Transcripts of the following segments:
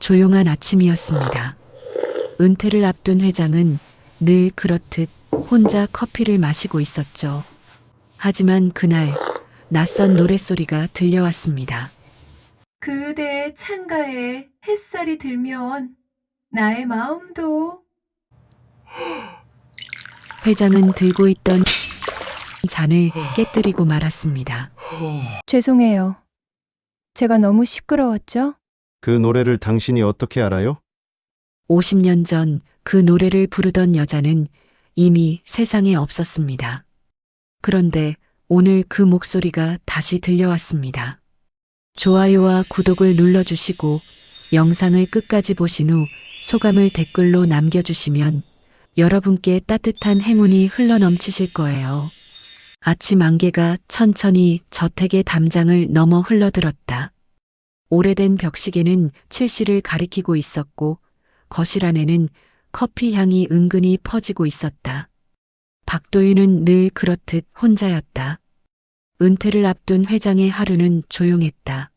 조용한 아침이었습니다. 은퇴를 앞둔 회장은 늘 그렇듯 혼자 커피를 마시고 있었죠. 하지만 그날 낯선 노랫소리가 들려왔습니다. 그대의 창가에 햇살이 들면 나의 마음도. 회장은 들고 있던 잔을 깨뜨리고 말았습니다. 죄송해요. 제가 너무 시끄러웠죠? 그 노래를 당신이 어떻게 알아요? 50년 전 그 노래를 부르던 여자는 이미 세상에 없었습니다. 그런데 오늘 그 목소리가 다시 들려왔습니다. 좋아요와 구독을 눌러주시고 영상을 끝까지 보신 후 소감을 댓글로 남겨주시면 여러분께 따뜻한 행운이 흘러넘치실 거예요. 아침 안개가 천천히 저택의 담장을 넘어 흘러들었다. 오래된 벽시계는 7시를 가리키고 있었고 거실 안에는 커피 향이 은근히 퍼지고 있었다. 박도윤은 늘 그렇듯 혼자였다. 은퇴를 앞둔 회장의 하루는 조용했다.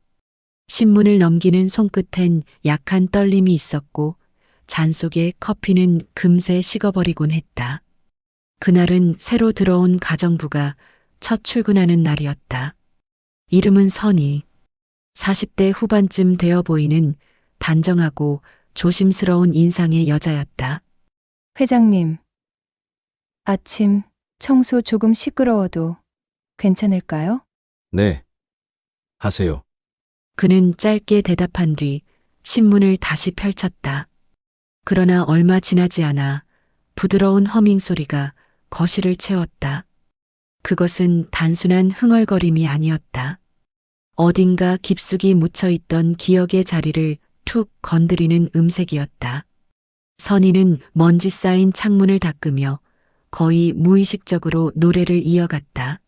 신문을 넘기는 손끝엔 약한 떨림이 있었고 잔 속의 커피는 금세 식어버리곤 했다. 그날은 새로 들어온 가정부가 첫 출근하는 날이었다. 이름은 선희. 40대 후반쯤 되어 보이는 단정하고 조심스러운 인상의 여자였다. 회장님, 아침 청소 조금 시끄러워도 괜찮을까요? 네. 하세요. 그는 짧게 대답한 뒤 신문을 다시 펼쳤다. 그러나 얼마 지나지 않아 부드러운 허밍 소리가 거실을 채웠다. 그것은 단순한 흥얼거림이 아니었다. 어딘가 깊숙이 묻혀있던 기억의 자리를 툭 건드리는 음색이었다. 선희는 먼지 쌓인 창문을 닦으며 거의 무의식적으로 노래를 이어갔다.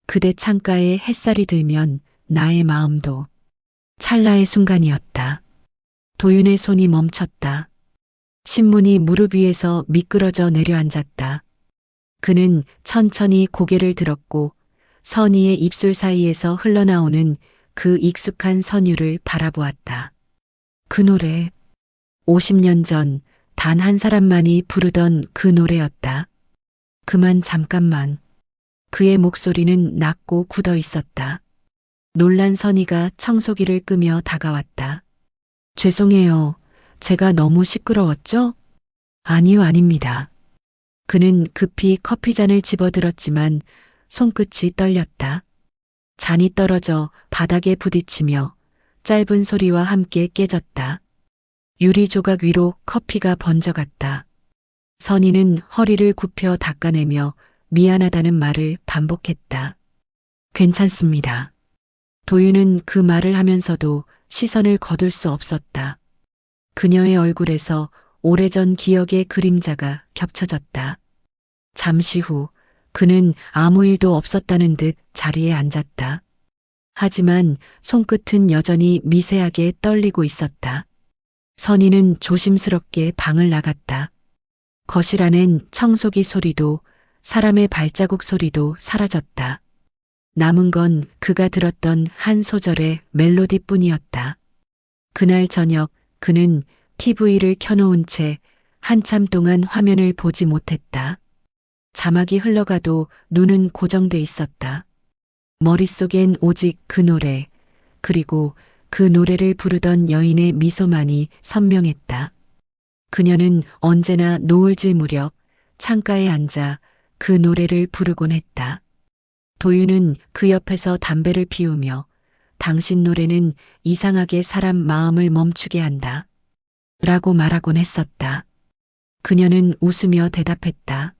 그대 창가에 햇살이 들면 나의 마음도. 찰나의 순간이었다. 도윤의 손이 멈췄다. 신문이 무릎 위에서 미끄러져 내려앉았다. 그는 천천히 고개를 들었고 선희의 입술 사이에서 흘러나오는 그 익숙한 선율을 바라보았다. 그 노래, 50년 전 단 한 사람만이 부르던 그 노래였다. 그만 잠깐만. 그의 목소리는 낮고 굳어 있었다. 놀란 선희가 청소기를 끄며 다가왔다. 죄송해요. 제가 너무 시끄러웠죠? 아니요, 아닙니다. 그는 급히 커피잔을 집어들었지만 손끝이 떨렸다. 잔이 떨어져 바닥에 부딪히며 짧은 소리와 함께 깨졌다. 유리 조각 위로 커피가 번져갔다. 선희는 허리를 굽혀 닦아내며 미안하다는 말을 반복했다. 괜찮습니다. 도윤은 그 말을 하면서도 시선을 거둘 수 없었다. 그녀의 얼굴에서 오래전 기억의 그림자가 겹쳐졌다. 잠시 후 그는 아무 일도 없었다는 듯 자리에 앉았다. 하지만 손끝은 여전히 미세하게 떨리고 있었다. 선희는 조심스럽게 방을 나갔다. 거실 안엔 청소기 소리도 사람의 발자국 소리도 사라졌다. 남은 건 그가 들었던 한 소절의 멜로디뿐이었다. 그날 저녁 그는 TV를 켜놓은 채 한참 동안 화면을 보지 못했다. 자막이 흘러가도 눈은 고정돼 있었다. 머릿속엔 오직 그 노래, 그리고 그 노래를 부르던 여인의 미소만이 선명했다. 그녀는 언제나 노을질 무렵 창가에 앉아 그 노래를 부르곤 했다. 도윤은 그 옆에서 담배를 피우며 당신 노래는 이상하게 사람 마음을 멈추게 한다. 라고 말하곤 했었다. 그녀는 웃으며 대답했다.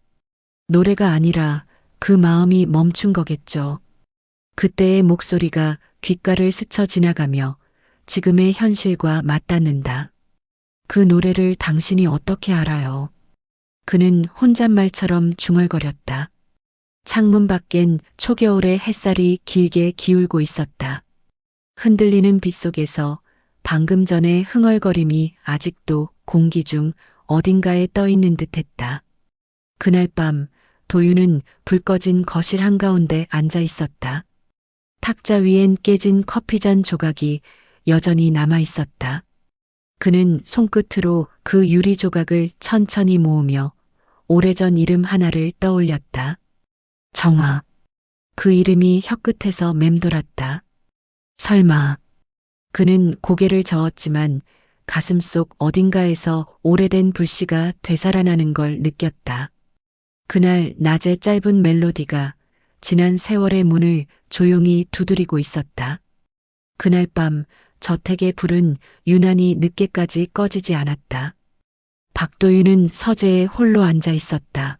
노래가 아니라 그 마음이 멈춘 거겠죠. 그때의 목소리가 귓가를 스쳐 지나가며 지금의 현실과 맞닿는다. 그 노래를 당신이 어떻게 알아요? 그는 혼잣말처럼 중얼거렸다. 창문 밖엔 초겨울의 햇살이 길게 기울고 있었다. 흔들리는 빛 속에서 방금 전의 흥얼거림이 아직도 공기 중 어딘가에 떠 있는 듯했다. 그날 밤 도윤은 불 꺼진 거실 한가운데 앉아 있었다. 탁자 위엔 깨진 커피잔 조각이 여전히 남아 있었다. 그는 손끝으로 그 유리 조각을 천천히 모으며 오래전 이름 하나를 떠올렸다. 정화. 그 이름이 혀끝에서 맴돌았다. 설마. 그는 고개를 저었지만 가슴속 어딘가에서 오래된 불씨가 되살아나는 걸 느꼈다. 그날 낮의 짧은 멜로디가 지난 세월의 문을 조용히 두드리고 있었다. 그날 밤 저택의 불은 유난히 늦게까지 꺼지지 않았다. 박도윤은 서재에 홀로 앉아 있었다.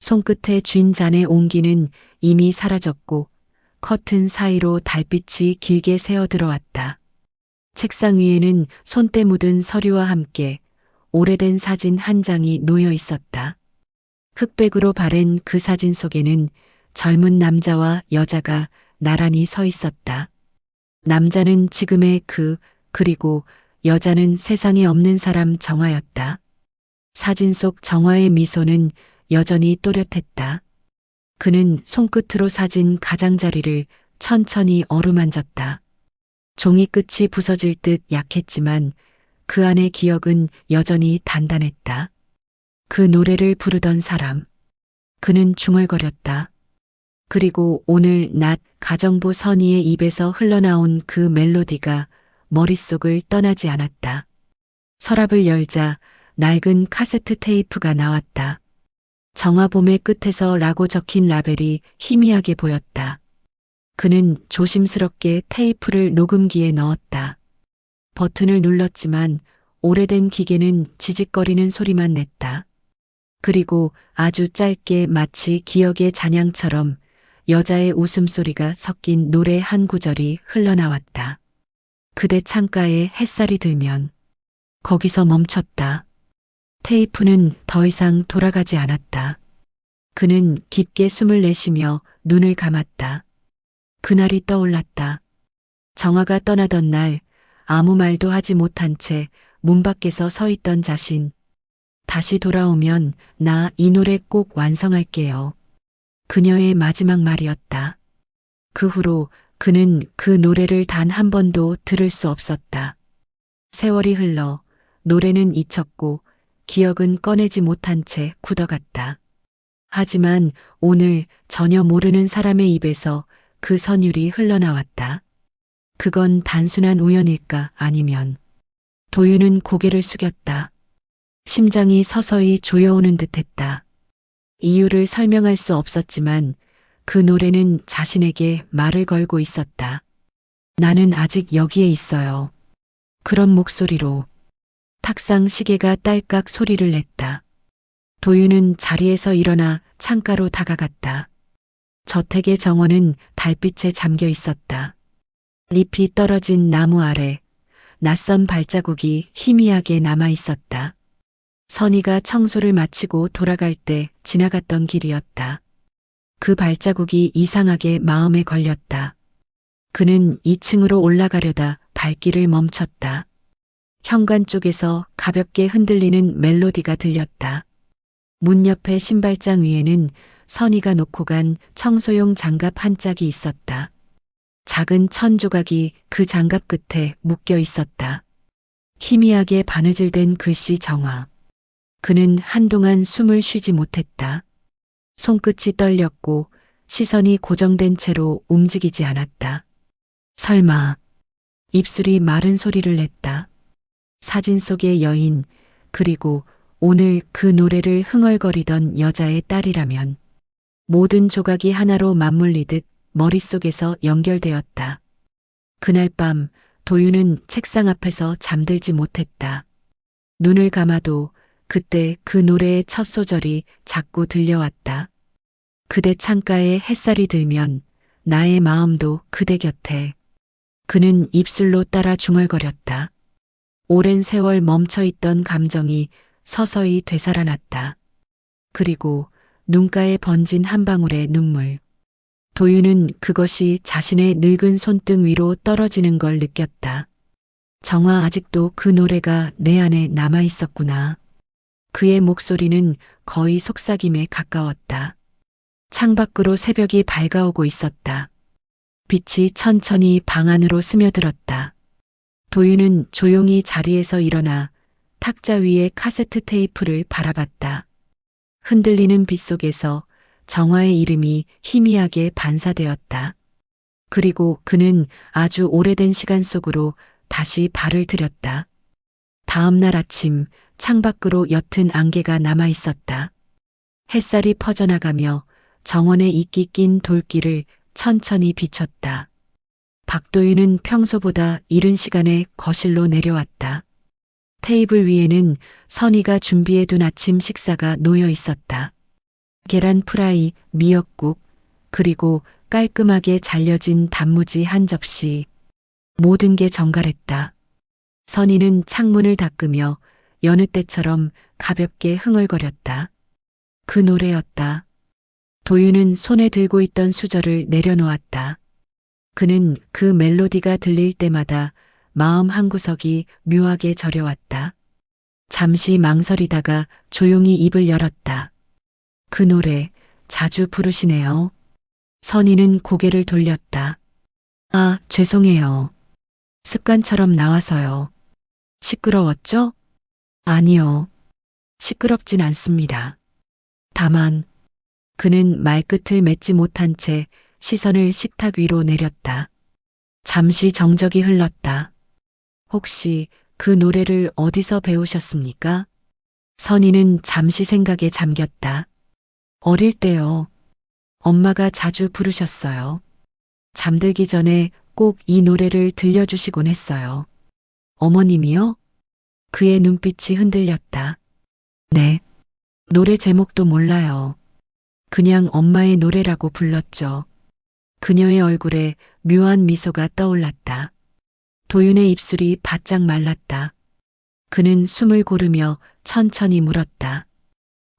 손끝에 쥔 잔의 온기는 이미 사라졌고 커튼 사이로 달빛이 길게 새어 들어왔다. 책상 위에는 손때 묻은 서류와 함께 오래된 사진 한 장이 놓여 있었다. 흑백으로 바랜 그 사진 속에는 젊은 남자와 여자가 나란히 서 있었다. 남자는 지금의 그리고 여자는 세상에 없는 사람 정화였다. 사진 속 정화의 미소는 여전히 또렷했다. 그는 손끝으로 사진 가장자리를 천천히 어루만졌다. 종이 끝이 부서질 듯 약했지만 그 안의 기억은 여전히 단단했다. 그 노래를 부르던 사람. 그는 중얼거렸다. 그리고 오늘 낮 가정부 선희의 입에서 흘러나온 그 멜로디가 머릿속을 떠나지 않았다. 서랍을 열자 낡은 카세트 테이프가 나왔다. 정화봄의 끝에서 라고 적힌 라벨이 희미하게 보였다. 그는 조심스럽게 테이프를 녹음기에 넣었다. 버튼을 눌렀지만 오래된 기계는 지직거리는 소리만 냈다. 그리고 아주 짧게 마치 기억의 잔향처럼 여자의 웃음소리가 섞인 노래 한 구절이 흘러나왔다. 그대 창가에 햇살이 들면. 거기서 멈췄다. 테이프는 더 이상 돌아가지 않았다. 그는 깊게 숨을 내쉬며 눈을 감았다. 그날이 떠올랐다. 정화가 떠나던 날 아무 말도 하지 못한 채 문 밖에서 서 있던 자신. 다시 돌아오면 나 이 노래 꼭 완성할게요. 그녀의 마지막 말이었다. 그 후로 그는 그 노래를 단 한 번도 들을 수 없었다. 세월이 흘러 노래는 잊혔고 기억은 꺼내지 못한 채 굳어갔다. 하지만 오늘 전혀 모르는 사람의 입에서 그 선율이 흘러나왔다. 그건 단순한 우연일까 아니면. 도윤은 고개를 숙였다. 심장이 서서히 조여오는 듯했다. 이유를 설명할 수 없었지만 그 노래는 자신에게 말을 걸고 있었다. 나는 아직 여기에 있어요. 그런 목소리로. 탁상 시계가 딸깍 소리를 냈다. 도윤은 자리에서 일어나 창가로 다가갔다. 저택의 정원은 달빛에 잠겨 있었다. 잎이 떨어진 나무 아래 낯선 발자국이 희미하게 남아 있었다. 선희가 청소를 마치고 돌아갈 때 지나갔던 길이었다. 그 발자국이 이상하게 마음에 걸렸다. 그는 2층으로 올라가려다 발길을 멈췄다. 현관 쪽에서 가볍게 흔들리는 멜로디가 들렸다. 문 옆에 신발장 위에는 선희가 놓고 간 청소용 장갑 한 짝이 있었다. 작은 천 조각이 그 장갑 끝에 묶여 있었다. 희미하게 바느질된 글씨 정화. 그는 한동안 숨을 쉬지 못했다. 손끝이 떨렸고 시선이 고정된 채로 움직이지 않았다. 설마. 입술이 마른 소리를 냈다. 사진 속의 여인, 그리고 오늘 그 노래를 흥얼거리던 여자의 딸이라면 모든 조각이 하나로 맞물리듯 머릿속에서 연결되었다. 그날 밤 도윤은 책상 앞에서 잠들지 못했다. 눈을 감아도 그때 그 노래의 첫 소절이 자꾸 들려왔다. 그대 창가에 햇살이 들면 나의 마음도 그대 곁에. 그는 입술로 따라 중얼거렸다. 오랜 세월 멈춰있던 감정이 서서히 되살아났다. 그리고 눈가에 번진 한 방울의 눈물. 도윤은 그것이 자신의 늙은 손등 위로 떨어지는 걸 느꼈다. 정화 아직도 그 노래가 내 안에 남아 있었구나. 그의 목소리는 거의 속삭임에 가까웠다. 창밖으로 새벽이 밝아오고 있었다. 빛이 천천히 방 안으로 스며들었다. 도윤은 조용히 자리에서 일어나 탁자 위에 카세트 테이프를 바라봤다. 흔들리는 빛 속에서 정화의 이름이 희미하게 반사되었다. 그리고 그는 아주 오래된 시간 속으로 다시 발을 들였다. 다음 날 아침 창밖으로 옅은 안개가 남아 있었다. 햇살이 퍼져나가며 정원에 이끼 낀 돌길을 천천히 비췄다. 박도윤은 평소보다 이른 시간에 거실로 내려왔다. 테이블 위에는 선희가 준비해둔 아침 식사가 놓여 있었다. 계란 프라이, 미역국, 그리고 깔끔하게 잘려진 단무지 한 접시. 모든 게 정갈했다. 선희는 창문을 닦으며 여느 때처럼 가볍게 흥얼거렸다. 그 노래였다. 도윤은 손에 들고 있던 수저를 내려놓았다. 그는 그 멜로디가 들릴 때마다 마음 한구석이 묘하게 저려왔다. 잠시 망설이다가 조용히 입을 열었다. 그 노래 자주 부르시네요. 선희는 고개를 돌렸다. 아, 죄송해요. 습관처럼 나와서요. 시끄러웠죠? 아니요. 시끄럽진 않습니다. 다만, 그는 말끝을 맺지 못한 채 시선을 식탁 위로 내렸다. 잠시 정적이 흘렀다. 혹시 그 노래를 어디서 배우셨습니까? 선희는 잠시 생각에 잠겼다. 어릴 때요. 엄마가 자주 부르셨어요. 잠들기 전에 꼭 이 노래를 들려주시곤 했어요. 어머님이요? 그의 눈빛이 흔들렸다. 네. 노래 제목도 몰라요. 그냥 엄마의 노래라고 불렀죠. 그녀의 얼굴에 묘한 미소가 떠올랐다. 도윤의 입술이 바짝 말랐다. 그는 숨을 고르며 천천히 물었다.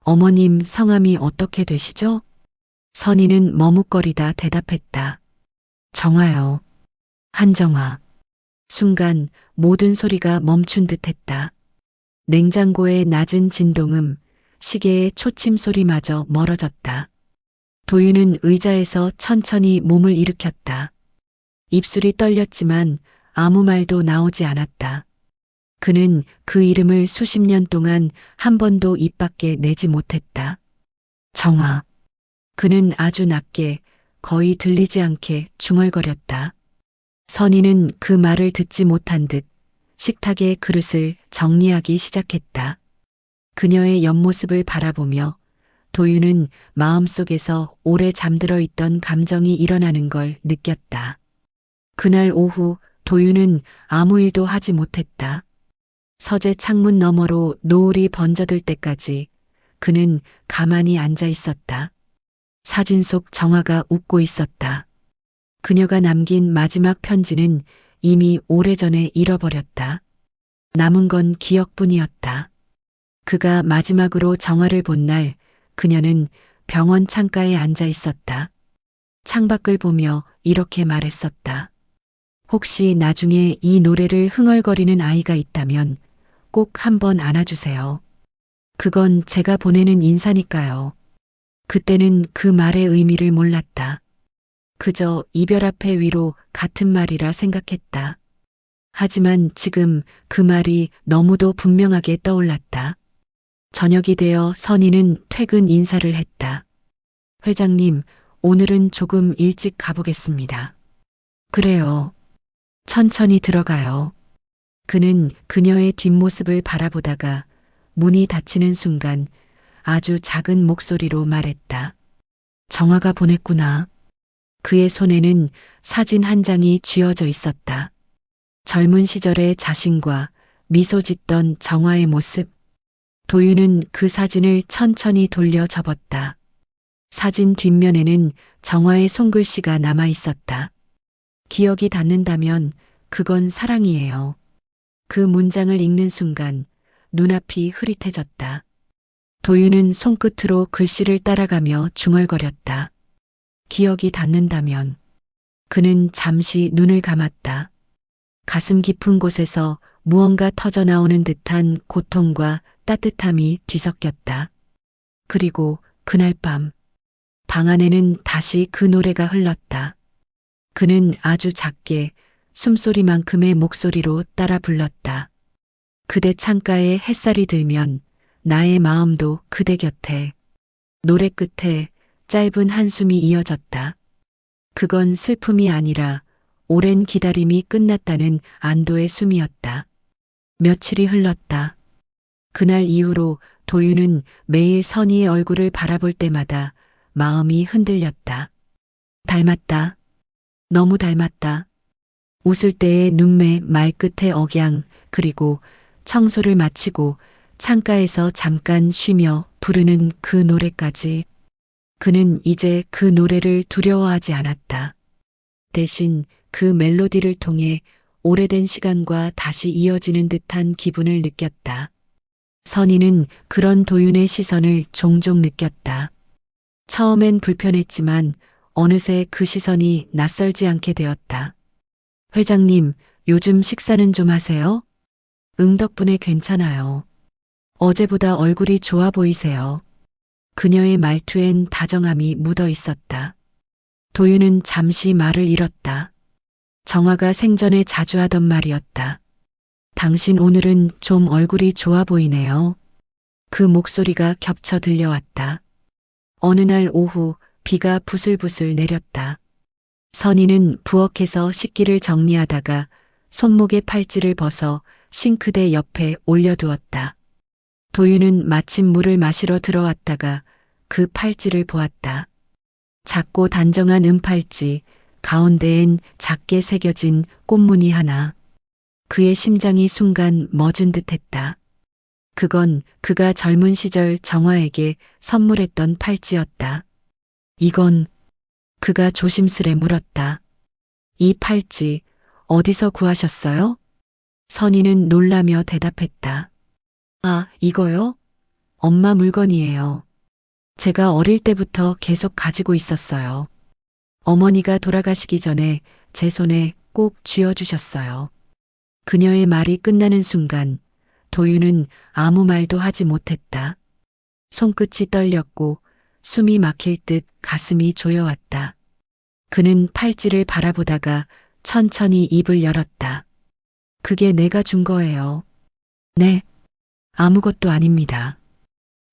어머님 성함이 어떻게 되시죠? 선희는 머뭇거리다 대답했다. 정화요. 한정화. 순간 모든 소리가 멈춘 듯했다. 냉장고의 낮은 진동음, 시계의 초침 소리마저 멀어졌다. 도윤은 의자에서 천천히 몸을 일으켰다. 입술이 떨렸지만 아무 말도 나오지 않았다. 그는 그 이름을 수십 년 동안 한 번도 입 밖에 내지 못했다. 정화. 그는 아주 낮게, 거의 들리지 않게 중얼거렸다. 선희는 그 말을 듣지 못한 듯 식탁의 그릇을 정리하기 시작했다. 그녀의 옆모습을 바라보며 도윤은 마음속에서 오래 잠들어 있던 감정이 일어나는 걸 느꼈다. 그날 오후 도윤은 아무 일도 하지 못했다. 서재 창문 너머로 노을이 번져들 때까지 그는 가만히 앉아 있었다. 사진 속 정화가 웃고 있었다. 그녀가 남긴 마지막 편지는 이미 오래전에 잃어버렸다. 남은 건 기억뿐이었다. 그가 마지막으로 정화를 본 날 그녀는 병원 창가에 앉아 있었다. 창밖을 보며 이렇게 말했었다. 혹시 나중에 이 노래를 흥얼거리는 아이가 있다면 꼭 한번 안아주세요. 그건 제가 보내는 인사니까요. 그때는 그 말의 의미를 몰랐다. 그저 이별 앞의 위로 같은 말이라 생각했다. 하지만 지금 그 말이 너무도 분명하게 떠올랐다. 저녁이 되어 선희는 퇴근 인사를 했다. 회장님, 오늘은 조금 일찍 가보겠습니다. 그래요. 천천히 들어가요. 그는 그녀의 뒷모습을 바라보다가 문이 닫히는 순간 아주 작은 목소리로 말했다. 정화가 보냈구나. 그의 손에는 사진 한 장이 쥐어져 있었다. 젊은 시절의 자신과 미소 짓던 정화의 모습. 도윤은 그 사진을 천천히 돌려 접었다. 사진 뒷면에는 정화의 손글씨가 남아 있었다. 기억이 닿는다면 그건 사랑이에요. 그 문장을 읽는 순간 눈앞이 흐릿해졌다. 도윤은 손끝으로 글씨를 따라가며 중얼거렸다. 기억이 닿는다면. 그는 잠시 눈을 감았다. 가슴 깊은 곳에서 무언가 터져나오는 듯한 고통과 따뜻함이 뒤섞였다. 그리고 그날 밤, 방 안에는 다시 그 노래가 흘렀다. 그는 아주 작게 숨소리만큼의 목소리로 따라 불렀다. 그대 창가에 햇살이 들면 나의 마음도 그대 곁에. 노래 끝에 짧은 한숨이 이어졌다. 그건 슬픔이 아니라 오랜 기다림이 끝났다는 안도의 숨이었다. 며칠이 흘렀다. 그날 이후로 도윤은 매일 선희의 얼굴을 바라볼 때마다 마음이 흔들렸다. 닮았다. 너무 닮았다. 웃을 때의 눈매, 말끝의 억양, 그리고 청소를 마치고 창가에서 잠깐 쉬며 부르는 그 노래까지. 그는 이제 그 노래를 두려워하지 않았다. 대신 그 멜로디를 통해 오래된 시간과 다시 이어지는 듯한 기분을 느꼈다. 선희는 그런 도윤의 시선을 종종 느꼈다. 처음엔 불편했지만 어느새 그 시선이 낯설지 않게 되었다. 회장님, 요즘 식사는 좀 하세요? 응, 덕분에 괜찮아요. 어제보다 얼굴이 좋아 보이세요. 그녀의 말투엔 다정함이 묻어 있었다. 도윤은 잠시 말을 잃었다. 정화가 생전에 자주 하던 말이었다. 당신 오늘은 좀 얼굴이 좋아 보이네요. 그 목소리가 겹쳐 들려왔다. 어느 날 오후 비가 부슬부슬 내렸다. 선희는 부엌에서 식기를 정리하다가 손목에 팔찌를 벗어 싱크대 옆에 올려두었다. 도윤은 마침 물을 마시러 들어왔다가 그 팔찌를 보았다. 작고 단정한 은팔찌, 가운데엔 작게 새겨진 꽃무늬 하나. 그의 심장이 순간 멎은 듯했다. 그건 그가 젊은 시절 정화에게 선물했던 팔찌였다. 이건 그가 조심스레 물었다. 이 팔찌 어디서 구하셨어요? 선희는 놀라며 대답했다. 아, 이거요? 엄마 물건이에요. 제가 어릴 때부터 계속 가지고 있었어요. 어머니가 돌아가시기 전에 제 손에 꼭 쥐어주셨어요. 그녀의 말이 끝나는 순간 도윤은 아무 말도 하지 못했다. 손끝이 떨렸고 숨이 막힐 듯 가슴이 조여왔다. 그는 팔찌를 바라보다가 천천히 입을 열었다. 그게 내가 준 거예요. 네, 아무것도 아닙니다.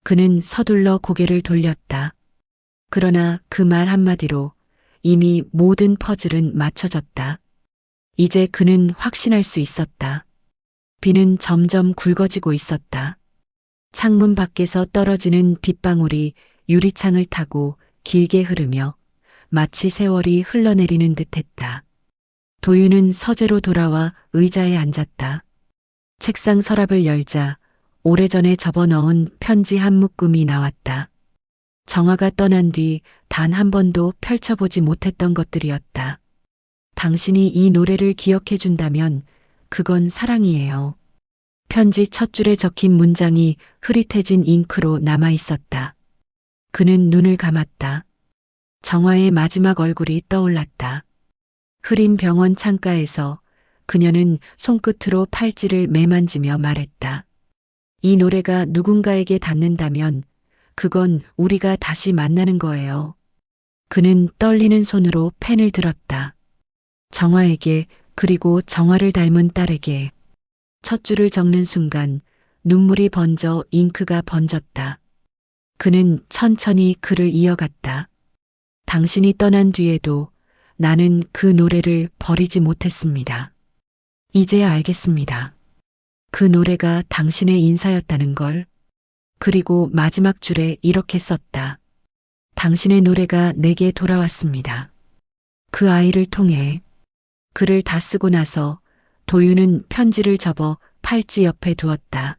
그는 서둘러 고개를 돌렸다. 그러나 그 말 한마디로 이미 모든 퍼즐은 맞춰졌다. 이제 그는 확신할 수 있었다. 비는 점점 굵어지고 있었다. 창문 밖에서 떨어지는 빗방울이 유리창을 타고 길게 흐르며 마치 세월이 흘러내리는 듯했다. 도윤은 서재로 돌아와 의자에 앉았다. 책상 서랍을 열자 오래전에 접어넣은 편지 한 묶음이 나왔다. 정화가 떠난 뒤 단 한 번도 펼쳐보지 못했던 것들이었다. 당신이 이 노래를 기억해 준다면 그건 사랑이에요. 편지 첫 줄에 적힌 문장이 흐릿해진 잉크로 남아 있었다. 그는 눈을 감았다. 정화의 마지막 얼굴이 떠올랐다. 흐린 병원 창가에서 그녀는 손끝으로 팔찌를 매만지며 말했다. 이 노래가 누군가에게 닿는다면 그건 우리가 다시 만나는 거예요. 그는 떨리는 손으로 펜을 들었다. 정화에게, 그리고 정화를 닮은 딸에게. 첫 줄을 적는 순간 눈물이 번져 잉크가 번졌다. 그는 천천히 글을 이어갔다. 당신이 떠난 뒤에도 나는 그 노래를 버리지 못했습니다. 이제야 알겠습니다. 그 노래가 당신의 인사였다는 걸. 그리고 마지막 줄에 이렇게 썼다. 당신의 노래가 내게 돌아왔습니다. 그 아이를 통해. 글을 다 쓰고 나서 도윤은 편지를 접어 팔찌 옆에 두었다.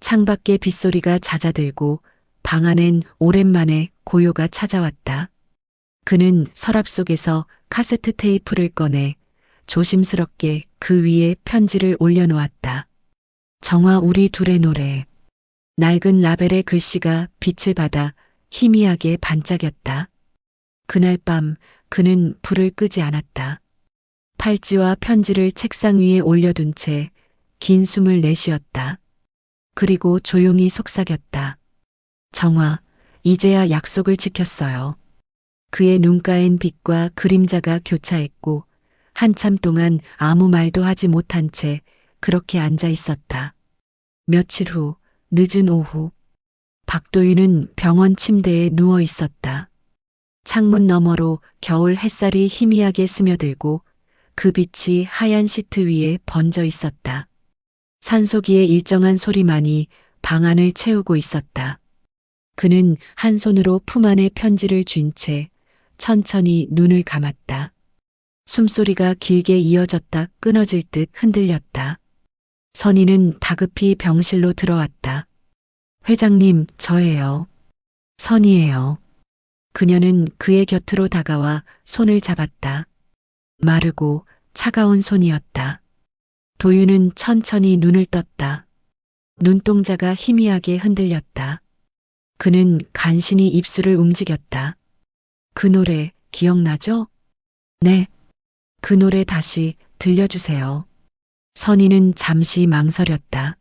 창밖에 빗소리가 잦아들고 방 안엔 오랜만에 고요가 찾아왔다. 그는 서랍 속에서 카세트 테이프를 꺼내 조심스럽게 그 위에 편지를 올려놓았다. 정화 우리 둘의 노래. 낡은 라벨의 글씨가 빛을 받아 희미하게 반짝였다. 그날 밤 그는 불을 끄지 않았다. 팔찌와 편지를 책상 위에 올려둔 채 긴 숨을 내쉬었다. 그리고 조용히 속삭였다. 정화, 이제야 약속을 지켰어요. 그의 눈가엔 빛과 그림자가 교차했고 한참 동안 아무 말도 하지 못한 채 그렇게 앉아 있었다. 며칠 후, 늦은 오후, 박도윤은 병원 침대에 누워 있었다. 창문 너머로 겨울 햇살이 희미하게 스며들고 그 빛이 하얀 시트 위에 번져 있었다. 산소기의 일정한 소리만이 방 안을 채우고 있었다. 그는 한 손으로 품 안에 편지를 쥔 채 천천히 눈을 감았다. 숨소리가 길게 이어졌다 끊어질 듯 흔들렸다. 선희는 다급히 병실로 들어왔다. 회장님, 저예요. 선희예요. 그녀는 그의 곁으로 다가와 손을 잡았다. 마르고 차가운 손이었다. 도윤은 천천히 눈을 떴다. 눈동자가 희미하게 흔들렸다. 그는 간신히 입술을 움직였다. 그 노래 기억나죠? 네. 그 노래 다시 들려주세요. 선희는 잠시 망설였다.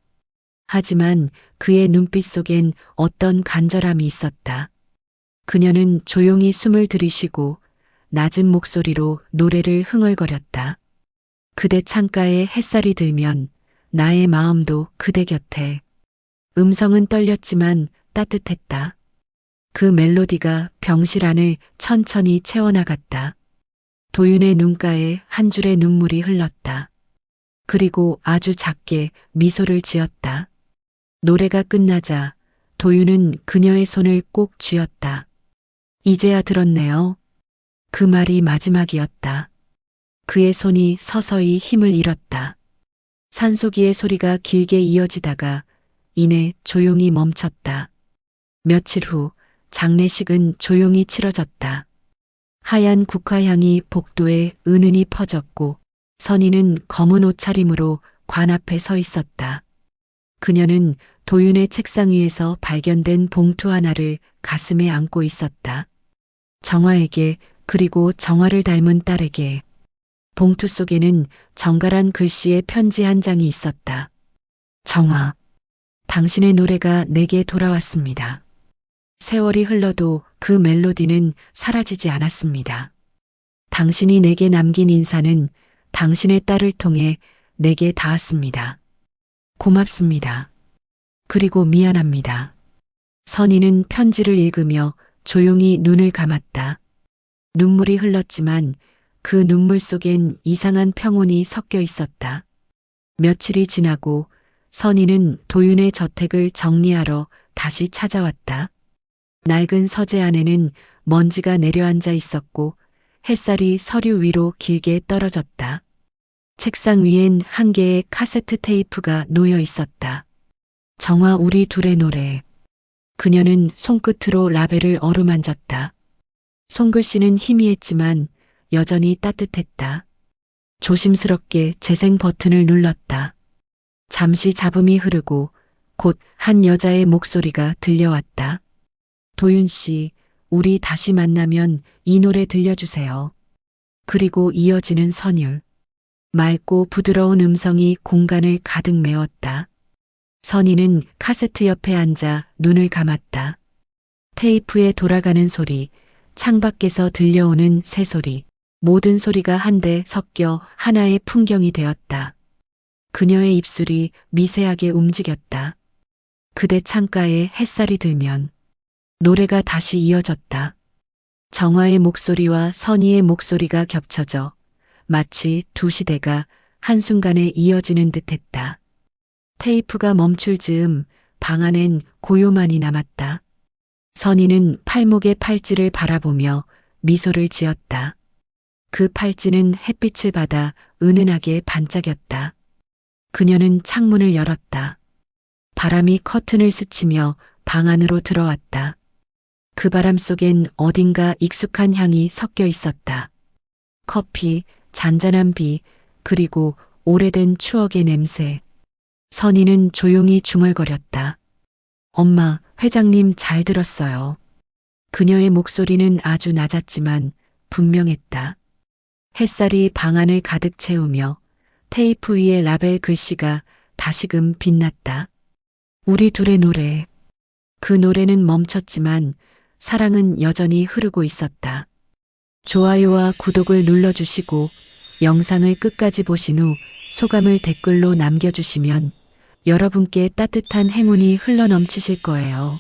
하지만 그의 눈빛 속엔 어떤 간절함이 있었다. 그녀는 조용히 숨을 들이쉬고 낮은 목소리로 노래를 흥얼거렸다. 그대 창가에 햇살이 들면 나의 마음도 그대 곁에. 음성은 떨렸지만 따뜻했다. 그 멜로디가 병실 안을 천천히 채워나갔다. 도윤의 눈가에 한 줄의 눈물이 흘렀다. 그리고 아주 작게 미소를 지었다. 노래가 끝나자 도윤은 그녀의 손을 꼭 쥐었다. 이제야 들었네요. 그 말이 마지막이었다. 그의 손이 서서히 힘을 잃었다. 산소기의 소리가 길게 이어지다가 이내 조용히 멈췄다. 며칠 후 장례식은 조용히 치러졌다. 하얀 국화향이 복도에 은은히 퍼졌고 선희는 검은 옷차림으로 관 앞에 서 있었다. 그녀는 도윤의 책상 위에서 발견된 봉투 하나를 가슴에 안고 있었다. 정화에게, 그리고 정화를 닮은 딸에게. 봉투 속에는 정갈한 글씨의 편지 한 장이 있었다. 정화, 당신의 노래가 내게 돌아왔습니다. 세월이 흘러도 그 멜로디는 사라지지 않았습니다. 당신이 내게 남긴 인사는 당신의 딸을 통해 내게 닿았습니다. 고맙습니다. 그리고 미안합니다. 선희는 편지를 읽으며 조용히 눈을 감았다. 눈물이 흘렀지만 그 눈물 속엔 이상한 평온이 섞여 있었다. 며칠이 지나고 선희는 도윤의 저택을 정리하러 다시 찾아왔다. 낡은 서재 안에는 먼지가 내려앉아 있었고 햇살이 서류 위로 길게 떨어졌다. 책상 위엔 한 개의 카세트 테이프가 놓여 있었다. 정화 우리 둘의 노래. 그녀는 손끝으로 라벨을 어루만졌다. 손글씨는 희미했지만 여전히 따뜻했다. 조심스럽게 재생 버튼을 눌렀다. 잠시 잡음이 흐르고 곧 한 여자의 목소리가 들려왔다. 도윤 씨, 우리 다시 만나면 이 노래 들려주세요. 그리고 이어지는 선율. 맑고 부드러운 음성이 공간을 가득 메웠다. 선희는 카세트 옆에 앉아 눈을 감았다. 테이프에 돌아가는 소리, 창밖에서 들려오는 새소리, 모든 소리가 한데 섞여 하나의 풍경이 되었다. 그녀의 입술이 미세하게 움직였다. 그대 창가에 햇살이 들면 노래가 다시 이어졌다. 정화의 목소리와 선희의 목소리가 겹쳐져 마치 두 시대가 한순간에 이어지는 듯했다. 테이프가 멈출 즈음 방 안엔 고요만이 남았다. 선희는 팔목의 팔찌를 바라보며 미소를 지었다. 그 팔찌는 햇빛을 받아 은은하게 반짝였다. 그녀는 창문을 열었다. 바람이 커튼을 스치며 방 안으로 들어왔다. 그 바람 속엔 어딘가 익숙한 향이 섞여 있었다. 커피, 잔잔한 비, 그리고 오래된 추억의 냄새. 선희는 조용히 중얼거렸다. 엄마, 회장님 잘 들었어요. 그녀의 목소리는 아주 낮았지만 분명했다. 햇살이 방 안을 가득 채우며 테이프 위의 라벨 글씨가 다시금 빛났다. 우리 둘의 노래. 그 노래는 멈췄지만 사랑은 여전히 흐르고 있었다. 좋아요와 구독을 눌러주시고 영상을 끝까지 보신 후 소감을 댓글로 남겨주시면 여러분께 따뜻한 행운이 흘러넘치실 거예요.